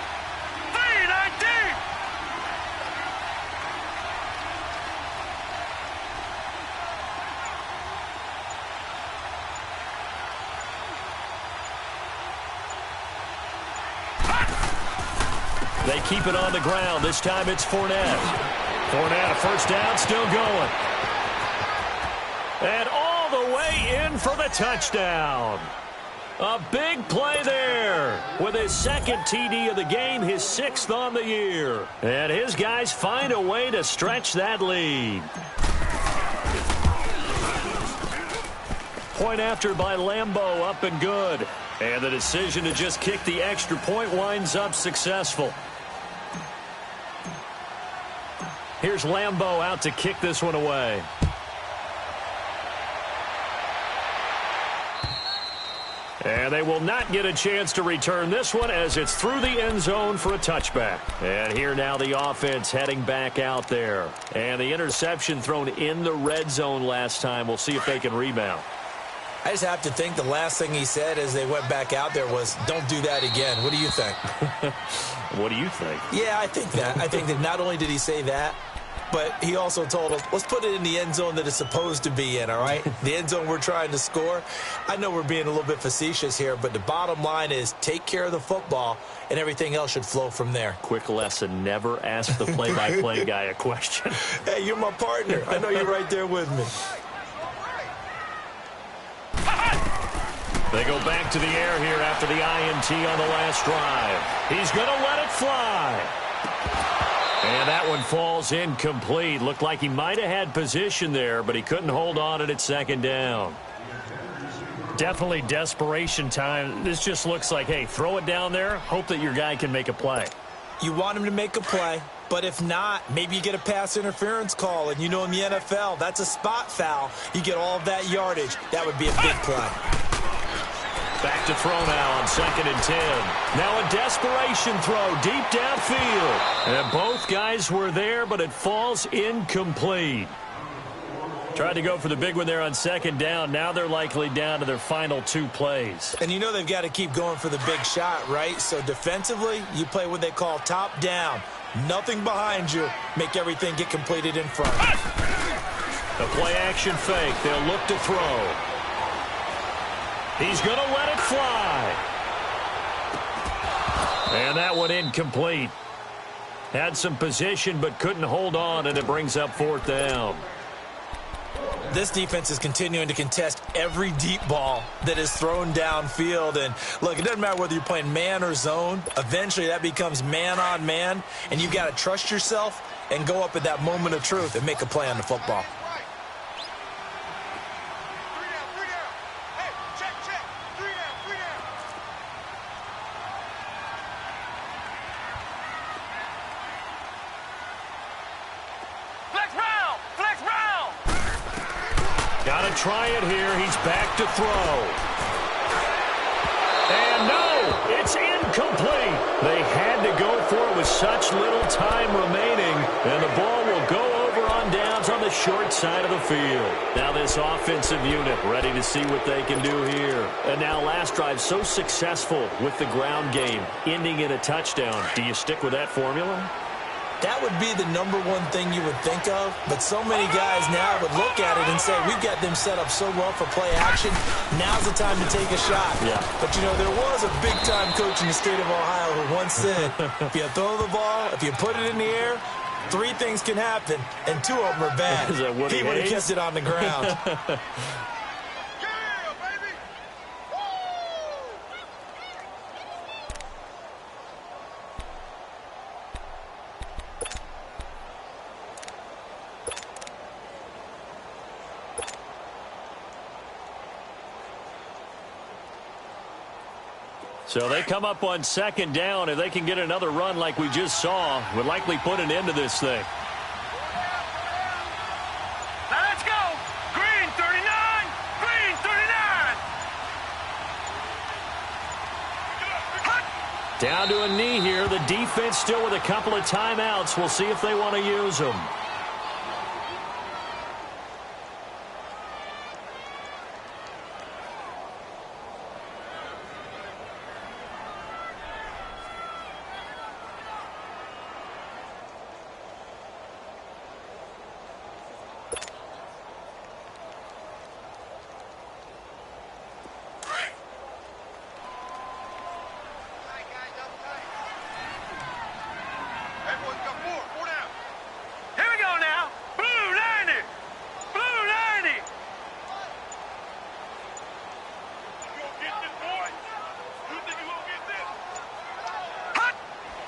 S1: they keep it on the ground. This time it's Fournette. Fournette, a first down, still going. And all the way in for the touchdown. A big play there with his second TD of the game, his 6th on the year. And his guys find a way to stretch that lead. Point after by Lambeau, up and good. And the decision to just kick the extra point winds up successful. Here's Lambeau out to kick this one away. And they will not get a chance to return this one as it's through the end zone for a touchback. And here now the offense heading back out there. And the interception thrown in the red zone last time. We'll see if they can rebound.
S2: I just have to think the last thing he said as they went back out there was, don't do that again. What do you think?
S1: What do you think?
S2: Yeah, I think that. I think that not only did he say that, but he also told them, let's put it in the end zone that it's supposed to be in, all right? The end zone we're trying to score. I know we're being a little bit facetious here, but the bottom line is take care of the football, and everything else should flow from there.
S1: Quick lesson, never ask the play-by-play guy a question.
S2: Hey, you're my partner. I know you're right there with me.
S1: They go back to the air here after the INT on the last drive. He's going to let it fly. And that one falls incomplete. Looked like he might have had position there, but he couldn't hold on at second down. Definitely desperation time. This just looks like, hey, throw it down there, hope that your guy can make a play.
S2: You want him to make a play, but if not, maybe you get a pass interference call, and you know in the NFL, that's a spot foul. You get all of that yardage. That would be a big play.
S1: Back to throw now on 2nd and 10. Now a desperation throw deep downfield. And both guys were there, but it falls incomplete. Tried to go for the big one there on 2nd down. Now they're likely down to their final 2 plays.
S2: And you know they've got to keep going for the big shot, right? So defensively, you play what they call top down. Nothing behind you. Make everything get completed in front.
S1: A play action fake. They'll look to throw. He's going to let it fly. And that one incomplete. Had some position but couldn't hold on, and it brings up 4th down.
S2: This defense is continuing to contest every deep ball that is thrown downfield. And look, it doesn't matter whether you're playing man or zone. Eventually that becomes man on man, and you've got to trust yourself and go up at that moment of truth and make a play on the football.
S1: Got to try it here. He's back to throw. And no, it's incomplete. They had to go for it with such little time remaining. And the ball will go over on downs on the short side of the field. Now this offensive unit ready to see what they can do here. And now last drive so successful with the ground game, ending in a touchdown. Do you stick with that formula?
S2: That would be the #1 thing you would think of, but so many guys now would look at it and say, we've got them set up so well for play action, now's the time to take a shot.
S1: Yeah.
S2: But, you know, there was a big-time coach in the state of Ohio who once said, if you throw the ball, if you put it in the air, 3 things can happen, and 2 of them are bad. He would have kept it on the ground.
S1: So they come up on 2nd down. If they can get another run like we just saw, would likely put an end to this thing.
S3: Now let's go. Green 39. Green 39.
S1: Down to a knee here. The defense still with a couple of timeouts. We'll see if they want to use them.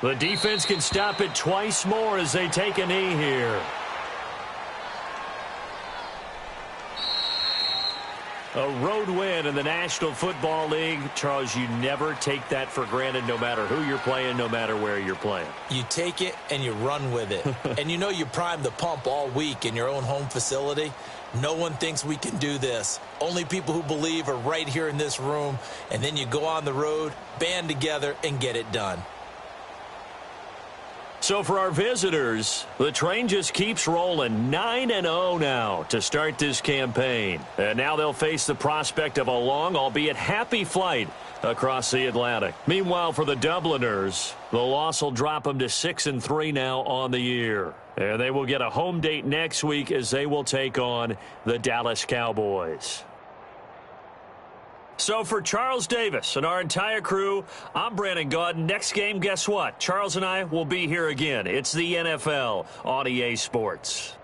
S1: The defense can stop it twice more as they take a knee here. A road win in the National Football League. Charles, you never take that for granted no matter who you're playing, no matter where you're playing.
S2: You take it and you run with it. And you know you primed the pump all week in your own home facility. No one thinks we can do this. Only people who believe are right here in this room. And then you go on the road, band together, and get it done.
S1: So for our visitors, the train just keeps rolling. 9-0 now to start this campaign. And now they'll face the prospect of a long, albeit happy flight across the Atlantic. Meanwhile, for the Dubliners, the loss will drop them to 6-3 now on the year. And they will get a home date next week as they will take on the Dallas Cowboys. So for Charles Davis and our entire crew, I'm Brandon Gaudin. Next game, guess what? Charles and I will be here again. It's the NFL on EA Sports.